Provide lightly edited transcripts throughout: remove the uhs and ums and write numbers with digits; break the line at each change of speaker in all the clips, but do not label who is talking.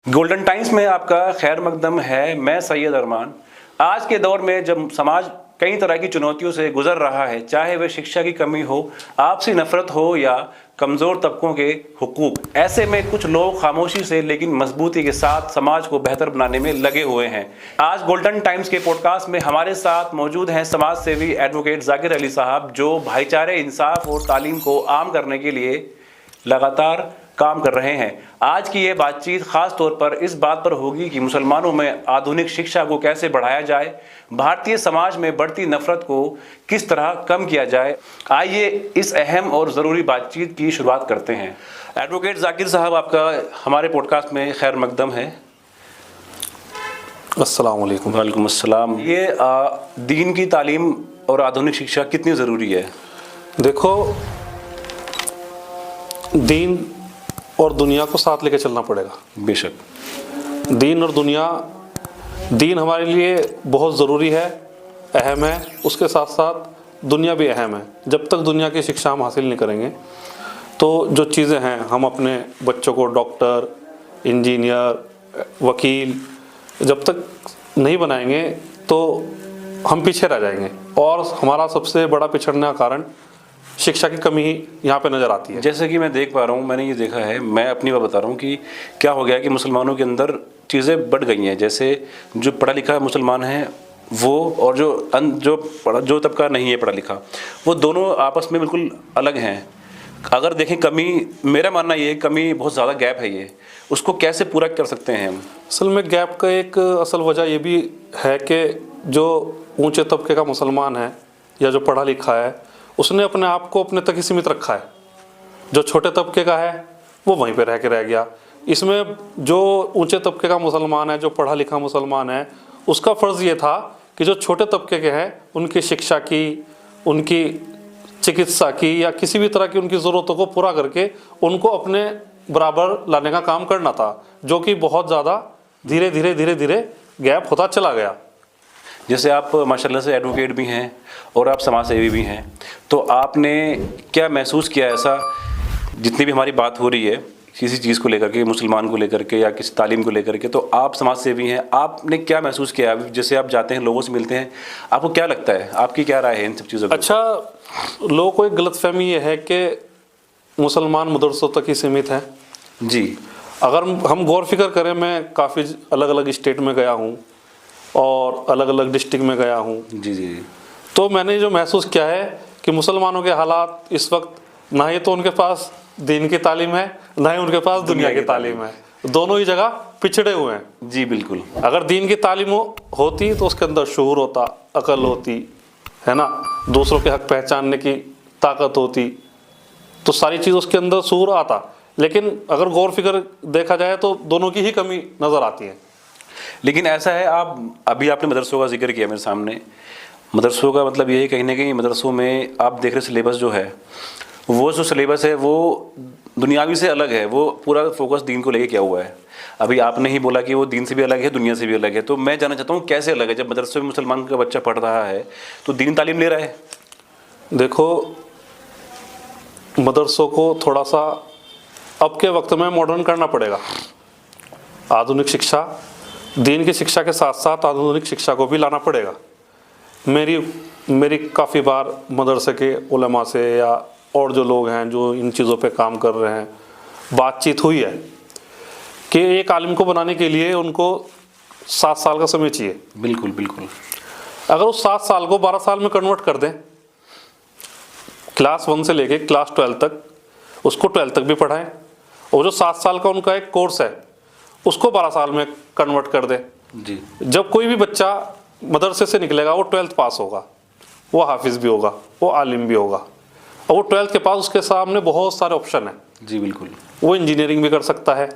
Golden times में आपका खैर मकदम है। मैं सैयद अरमान। आज के दौर में जब समाज कई तरह की चुनौतियों से गुजर रहा है, चाहे वह शिक्षा की कमी हो, आपसी नफरत हो या कमज़ोर तबकों के हुकूक, ऐसे में कुछ लोग खामोशी से लेकिन मजबूती के साथ समाज को बेहतर बनाने में लगे हुए हैं। आज गोल्डन टाइम्स के पॉडकास्ट में हमारे साथ मौजूद हैं समाज सेवी एडवोकेट जाकिर अली साहब, जो भाईचारे, इंसाफ और तालीम को आम करने के लिए लगातार काम कर रहे हैं। आज की ये बातचीत खास तौर पर इस बात पर होगी कि मुसलमानों में आधुनिक शिक्षा को कैसे बढ़ाया जाए, भारतीय समाज में बढ़ती नफरत को किस तरह कम किया जाए। आइए इस अहम और ज़रूरी बातचीत की शुरुआत करते हैं। एडवोकेट जाकिर साहब, आपका हमारे पॉडकास्ट में खैर मकदम है।
अस्सलाम वालेकुम।
वालेकुम अस्सलाम। ये दीन की तालीम और आधुनिक शिक्षा कितनी ज़रूरी है?
देखो, दीन और दुनिया को साथ लेके चलना पड़ेगा।
बेशक
दीन और दुनिया, दीन हमारे लिए बहुत ज़रूरी है, अहम है, उसके साथ साथ दुनिया भी अहम है। जब तक दुनिया की शिक्षा हम हासिल नहीं करेंगे तो जो चीज़ें हैं, हम अपने बच्चों को डॉक्टर, इंजीनियर, वकील जब तक नहीं बनाएंगे तो हम पीछे रह जाएंगे। और हमारा सबसे बड़ा पिछड़ने का कारण शिक्षा की कमी ही यहाँ पे नज़र आती है।
जैसे कि मैं देख पा रहा हूँ, मैंने ये देखा है, मैं अपनी बात बता रहा हूँ कि क्या हो गया कि मुसलमानों के अंदर चीज़ें बढ़ गई हैं। जैसे जो पढ़ा लिखा मुसलमान है वो, और जो तबका नहीं है पढ़ा लिखा, वो दोनों आपस में बिल्कुल अलग हैं। अगर देखें कमी, मेरा मानना ये कमी बहुत ज़्यादा गैप है, ये उसको कैसे पूरा कर सकते हैं हम?
असल में गैप का एक असल वजह ये भी है कि जो ऊंचे तबके का मुसलमान है या जो पढ़ा लिखा है, उसने अपने आप को अपने तक ही सीमित रखा है। जो छोटे तबके का है वो वहीं पे रह के रह गया। इसमें जो ऊंचे तबके का मुसलमान है, जो पढ़ा लिखा मुसलमान है, उसका फ़र्ज़ ये था कि जो छोटे तबके के हैं उनकी शिक्षा की, उनकी चिकित्सा की या किसी भी तरह की उनकी ज़रूरतों को पूरा करके उनको अपने बराबर लाने का काम करना था, जो कि बहुत ज़्यादा धीरे धीरे गैप होता चला गया।
जैसे आप माशाल्लाह से एडवोकेट भी हैं और आप समाज सेवी भी हैं, तो आपने क्या महसूस किया ऐसा, जितनी भी हमारी बात हो रही है किसी चीज़ को लेकर के, मुसलमान को लेकर के या किसी तालीम को लेकर के, तो आप समाज सेवी हैं, आपने क्या महसूस किया? जैसे आप जाते हैं, लोगों से मिलते हैं, आपको क्या लगता है, आपकी क्या राय है इन सब चीज़ों पर?
अच्छा, लोगों को एक गलतफहमी ये है कि मुसलमान मदरसों तक ही सीमित हैं।
जी,
अगर हम गौर फिक्र करें, मैं काफ़ी अलग अलग स्टेट में गया हूँ और अलग अलग डिस्ट्रिक्ट में गया हूँ।
जी जी।
तो मैंने जो महसूस किया है कि मुसलमानों के हालात इस वक्त, ना ही तो उनके पास दीन की तालीम है, ना ही उनके पास दुनिया की तालीम है। दोनों ही जगह पिछड़े हुए हैं।
जी बिल्कुल।
अगर दीन की तालीम होती तो उसके अंदर शऊर होता, अकल होती है ना, दूसरों के हक पहचानने की ताकत होती, तो सारी चीज़ उसके अंदर शऊर आता। लेकिन अगर गौर फिक्र देखा जाए तो दोनों की ही कमी नज़र आती है।
लेकिन ऐसा है, अभी आपने मदरसों का जिक्र किया मेरे सामने। मदरसों का मतलब ये है, कहीं ना कहीं मदरसों में आप देख रहे सिलेबस जो है, वो जो सिलेबस है वो दुनियावी से अलग है, वो पूरा फोकस दीन को लेके किया हुआ है। अभी आपने ही बोला कि वो दीन से भी अलग है, दुनिया से भी अलग है, तो मैं जानना चाहता हूँ कैसे अलग है? जब मदरसे में मुसलमान का बच्चा पढ़ रहा है तो दीन तालीम ले रहा है।
देखो, मदरसों को थोड़ा सा अब के वक्त में मॉडर्न करना पड़ेगा। आधुनिक शिक्षा, दीन की शिक्षा के साथ साथ आधुनिक शिक्षा को भी लाना पड़ेगा। मेरी काफ़ी बार मदरसे के उलमा से या और जो लोग हैं जो इन चीज़ों पे काम कर रहे हैं, बातचीत हुई है कि एक आलिम को बनाने के लिए उनको 7 साल का समय चाहिए।
बिल्कुल बिल्कुल।
अगर उस 7 साल को 12 साल में कन्वर्ट कर दें, क्लास 1 से लेके क्लास 12 तक, उसको 12 तक भी पढ़ाएं, और जो 7 साल का उनका एक कोर्स है उसको 12 साल में कन्वर्ट कर दें।
जी।
जब कोई भी बच्चा मदरसे से निकलेगा वो 12th पास होगा, वो हाफिज़ भी होगा, वो आलिम भी होगा, और वो 12th के पास उसके सामने बहुत सारे ऑप्शन हैं।
जी बिल्कुल।
वो इंजीनियरिंग भी कर सकता है,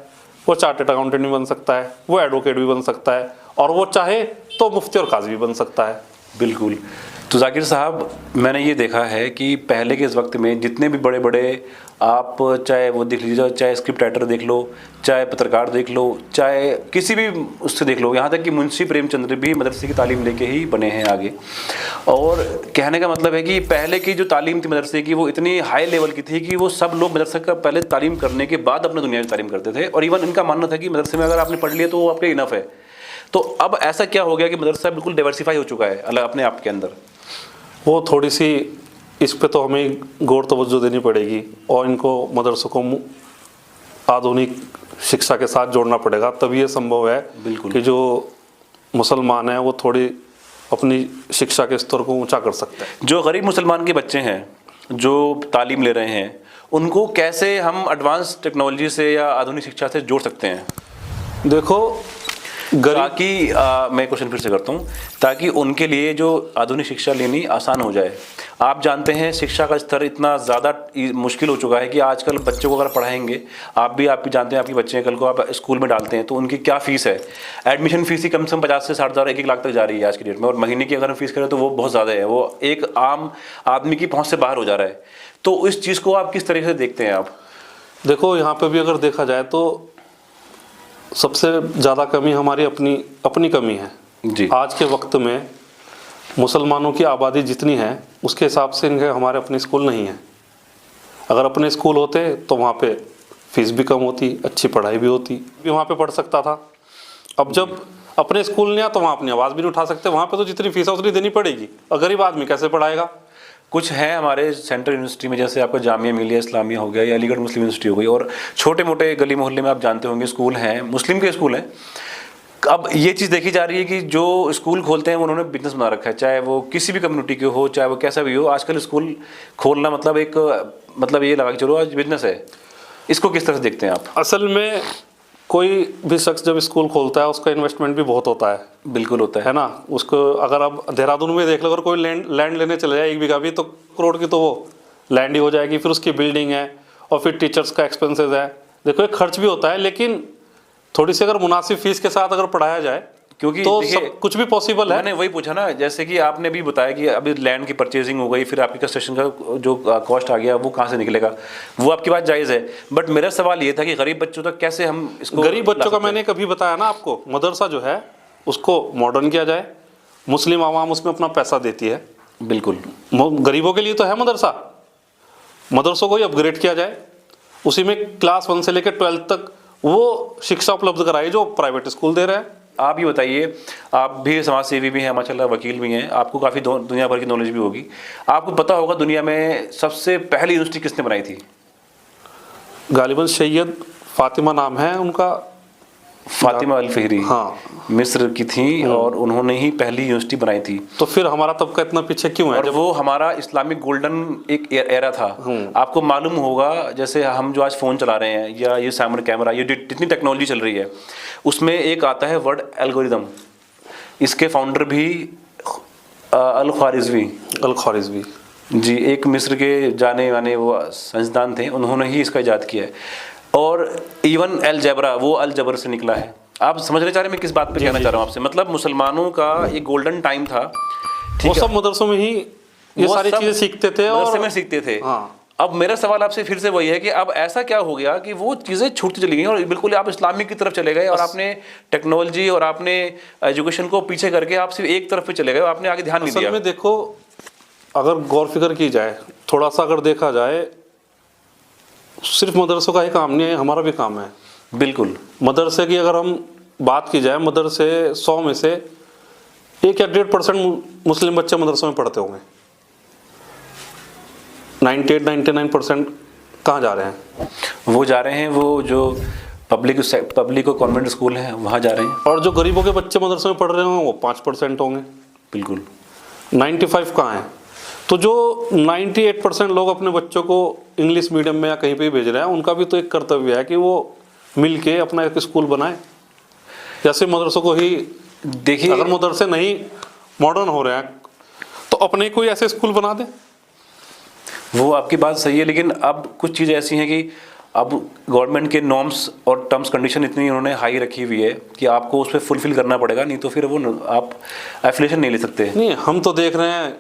वो चार्टर्ड अकाउंटेंट भी बन सकता है, वो एडवोकेट भी बन सकता है, और वो चाहे तो मुफ्ती और काजी भी बन सकता है।
बिल्कुल। तो जाकिर साहब, मैंने ये देखा है कि पहले के इस वक्त में जितने भी बड़े बड़े आप चाहे वो देख लीजिए, चाहे स्क्रिप्ट राइटर देख लो, चाहे पत्रकार देख लो, चाहे किसी भी उससे देख लो, यहाँ तक कि मुंशी प्रेमचंद्र भी मदरसे की तालीम लेके ही बने हैं आगे। और कहने का मतलब है कि पहले की जो तालीम थी मदरसे की, वो इतनी हाई लेवल की थी कि वो सब लोग मदरसे का पहले तालीम करने के बाद अपने दुनिया की तालीम करते थे। और इवन इनका मानना था कि मदरसे में अगर आपने पढ़ लिया तो वो आपके इनफ है। तो अब ऐसा क्या हो गया कि मदरसा बिल्कुल डाइवर्सिफाई हो चुका है अलग अपने आप के अंदर?
वो थोड़ी सी इस पे तो हमें गौर तवज्जो देनी पड़ेगी और इनको मदरसों को आधुनिक शिक्षा के साथ जोड़ना पड़ेगा, तभी ये संभव है
बिल्कुल
कि जो मुसलमान हैं वो थोड़ी अपनी शिक्षा के स्तर को ऊंचा कर सकते हैं।
जो गरीब मुसलमान के बच्चे हैं जो तालीम ले रहे हैं, उनको कैसे हम एडवांस टेक्नोलॉजी से या आधुनिक शिक्षा से जोड़ सकते हैं?
देखो,
ताकि मैं क्वेश्चन फिर से करता हूँ, ताकि उनके लिए जो आधुनिक शिक्षा लेनी आसान हो जाए। आप जानते हैं शिक्षा का स्तर इतना ज़्यादा मुश्किल हो चुका है कि आजकल बच्चों को अगर पढ़ाएंगे, आप भी जानते हैं, आपके बच्चे हैं, कल को आप स्कूल में डालते हैं तो उनकी क्या फ़ीस है। एडमिशन फ़ीस ही कम से कम 50 से 60,000 1-1 लाख तक जा रही है आज की डेट में। और महीने की अगर हम फीस करें तो वो बहुत ज़्यादा है, वो एक आम आदमी की पहुँच से बाहर हो जा रहा है। तो इस चीज़ को आप किस तरीके से देखते हैं आप?
देखो, यहाँ पे भी अगर देखा जाए तो सबसे ज़्यादा कमी हमारी अपनी कमी है
जी।
आज के वक्त में मुसलमानों की आबादी जितनी है उसके हिसाब से इनके हमारे अपने स्कूल नहीं है। अगर अपने स्कूल होते तो वहाँ पे फीस भी कम होती, अच्छी पढ़ाई भी होती, भी वहाँ पे पढ़ सकता था। अब जब अपने स्कूल नहीं आ तो वहाँ अपनी आवाज़ भी नहीं उठा सकते, वहाँ पे तो जितनी फीस है उतनी देनी पड़ेगी और गरीब आदमी कैसे पढ़ाएगा।
कुछ हैं हमारे सेंट्रल यूनिवर्सिटी में, जैसे आपका जामिया मिलिया इस्लामिया हो गया या अलीगढ़ मुस्लिम यूनिवर्सिटी हो गई, और छोटे मोटे गली मोहल्ले में आप जानते होंगे स्कूल हैं, मुस्लिम के स्कूल हैं। अब ये चीज़ देखी जा रही है कि जो स्कूल खोलते हैं उन्होंने बिजनेस बना रखा है, चाहे वो किसी भी कम्युनिटी के हो, चाहे वो कैसा भी हो। आजकल स्कूल खोलना मतलब ये लगा कि चलो आज बिजनेस है। इसको किस तरह से देखते हैं आप?
असल में कोई भी शख्स जब स्कूल खोलता है उसका इन्वेस्टमेंट भी बहुत होता है।
बिल्कुल होता
है ना। उसको अगर आप देहरादून में देख लो, अगर कोई लैंड लेने चले जाए 1 बीघा भी, तो करोड़ की तो वो लैंड ही हो जाएगी। फिर उसकी बिल्डिंग है और फिर टीचर्स का एक्सपेंसेस है। देखो, एक खर्च भी होता है, लेकिन थोड़ी सी अगर मुनासिब फीस के साथ अगर पढ़ाया जाए
क्योंकि
तो सब कुछ भी पॉसिबल है।
मैंने वही पूछा ना, जैसे कि आपने भी बताया कि अभी लैंड की परचेजिंग हो गई, फिर आपकी कंस्ट्रक्शन का जो कॉस्ट आ गया वो कहाँ से निकलेगा, वो आपकी बात जायज़ है। बट मेरा सवाल ये था कि गरीब बच्चों तक कैसे हम इसको,
गरीब बच्चों का मैंने कभी बताया ना आपको, मदरसा जो है उसको मॉडर्न किया जाए। मुस्लिम आवाम उसमें अपना पैसा देती है।
बिल्कुल,
गरीबों के लिए तो है मदरसा, मदरसों को ही अपग्रेड किया जाए, उसी में क्लास 1 से लेकर 12th तक वो शिक्षा उपलब्ध कराई जो प्राइवेट स्कूल दे रहे हैं।
आप ये बताइए, आप भी समाज सेवी भी हैं माशाल्लाह, वकील भी हैं, आपको काफ़ी दुनिया भर की नॉलेज भी होगी। आपको पता होगा दुनिया में सबसे पहली यूनिवर्सिटी किसने बनाई थी?
गालिबन सैयद फातिमा नाम है उनका,
फातिमा अल फहरी।
हाँ,
मिस्र की थी और उन्होंने ही पहली यूनिवर्सिटी बनाई थी।
तो फिर हमारा तबका इतना पीछे क्यों है?
और वो हमारा इस्लामिक गोल्डन एक एरा था। आपको मालूम होगा, जैसे हम जो आज फ़ोन चला रहे हैं या ये सामने कैमरा, ये जितनी टेक्नोलॉजी चल रही है उसमें एक आता है वर्ड एल्गोरिदम। इसके फाउंडर भी अल ख्वारिज़मी जी, एक मिस्र के जाने माने वो साइंसदान थे, उन्होंने ही इसका इजाद किया है। और इवन अलजबरा, वो अलजबर से निकला है। आप समझना चाह रहे हैं मैं किस बात पे कहना चाह रहा हूँ आपसे? मतलब मुसलमानों का एक गोल्डन टाइम था।
वो सब मदरसों में ही ये सारी चीजें सीखते थे और
मदरसे में सीखते थे।
हाँ।
अब मेरा सवाल आपसे फिर से वही है कि अब ऐसा क्या हो गया कि वो चीज़ें छूटती चली गई और बिल्कुल आप इस्लामिक की तरफ चले गए और आपने टेक्नोलॉजी और आपने एजुकेशन को पीछे करके आप सिर्फ एक तरफ पे चले गए, आपने आगे ध्यान नहीं दिया।
असल में देखो, अगर गौर फिक्र की जाए, थोड़ा सा अगर देखा जाए, सिर्फ मदरसों का ही काम नहीं है, हमारा भी काम है।
बिल्कुल।
मदरसे की अगर हम बात की जाए, मदरसे 100 में से 1 या 1.5% मुस्लिम बच्चे मदरसों में पढ़ते होंगे। 98-99% कहाँ जा रहे हैं?
वो जा रहे हैं, वो जो पब्लिक और कॉन्वेंट स्कूल हैं वहाँ जा रहे हैं।
और जो गरीबों के बच्चे मदरसों में पढ़ रहे होंगे वो 5% होंगे।
बिल्कुल।
95 कहाँ हैं? तो जो 98% लोग अपने बच्चों को इंग्लिश मीडियम में या कहीं पे भेज रहे हैं, उनका भी तो एक कर्तव्य है कि वो मिल के अपना एक स्कूल बनाए। जैसे मदरसों को ही देखिए, अगर मदरसे नहीं मॉडर्न हो रहे हैं तो अपने कोई ऐसे स्कूल बना दें।
वो आपकी बात सही है, लेकिन अब कुछ चीज़ें ऐसी हैं कि अब गवर्नमेंट के नॉर्म्स और टर्म्स कंडीशन इतनी उन्होंने हाई रखी हुई है कि आपको उस पर फुलफिल करना पड़ेगा, नहीं तो फिर वो आप एफिलिएशन नहीं ले सकते।
नहीं, हम तो देख रहे हैं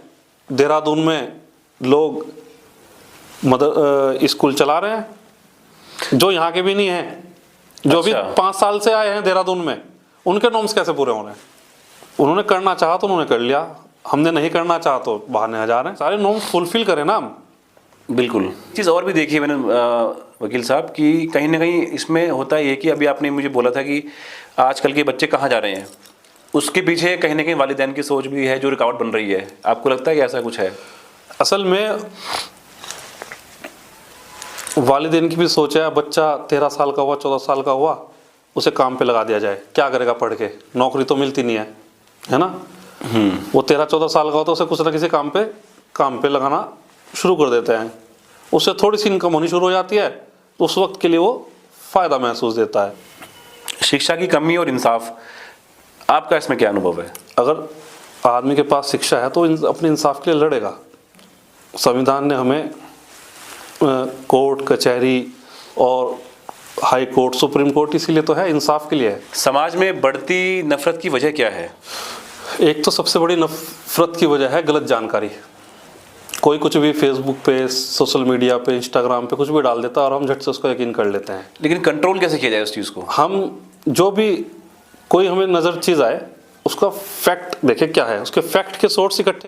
देहरादून में लोग स्कूल चला रहे हैं जो यहाँ के भी नहीं हैं, जो भी
अच्छा।
5 साल से आए हैं देहरादून में, उनके नॉर्म्स कैसे पूरे हो रहे हैं? उन्होंने करना चाहा तो उन्होंने कर लिया, हमने नहीं करना चाहा तो बहाने हजार हैं। सारे नॉर्म्स फुलफिल करें ना हम।
बिल्कुल। चीज़ और भी देखी है मैंने वकील साहब कि कहीं ना कहीं इसमें होता है ये कि अभी आपने मुझे बोला था कि आजकल के बच्चे कहाँ जा रहे हैं, उसके पीछे कहीं ना कहीं वालिदैन की सोच भी है जो रुकावट बन रही है। आपको लगता है कि ऐसा कुछ है?
असल में वालिदैन की भी सोच है, बच्चा 13 साल का हुआ, 14 साल का हुआ, उसे काम पे लगा दिया जाए, क्या करेगा पढ़ के, नौकरी तो मिलती नहीं है ना। वो 13-14 साल का होता है, उसे कुछ ना किसी काम पे लगाना शुरू कर देते हैं, उससे थोड़ी सी इनकम होनी शुरू हो जाती है, तो उस वक्त के लिए वो फ़ायदा महसूस देता है।
शिक्षा की कमी और इंसाफ, आपका इसमें क्या अनुभव है?
अगर आदमी के पास शिक्षा है तो अपने इंसाफ के लिए लड़ेगा। संविधान ने हमें कोर्ट कचहरी और हाई कोर्ट सुप्रीम कोर्ट इसीलिए तो है, इंसाफ के लिए है।
समाज में बढ़ती नफरत की वजह क्या है?
एक तो सबसे बड़ी नफरत की वजह है गलत जानकारी। कोई कुछ भी फेसबुक पे, सोशल मीडिया पे, इंस्टाग्राम पे कुछ भी डाल देता है और हम झट से उसको यकीन कर लेते हैं।
लेकिन कंट्रोल कैसे किया जाए उस चीज़ को?
हम जो भी कोई हमें नज़र चीज़ आए उसका फैक्ट देखें क्या है, उसके फैक्ट के सोर्स इकट्ठे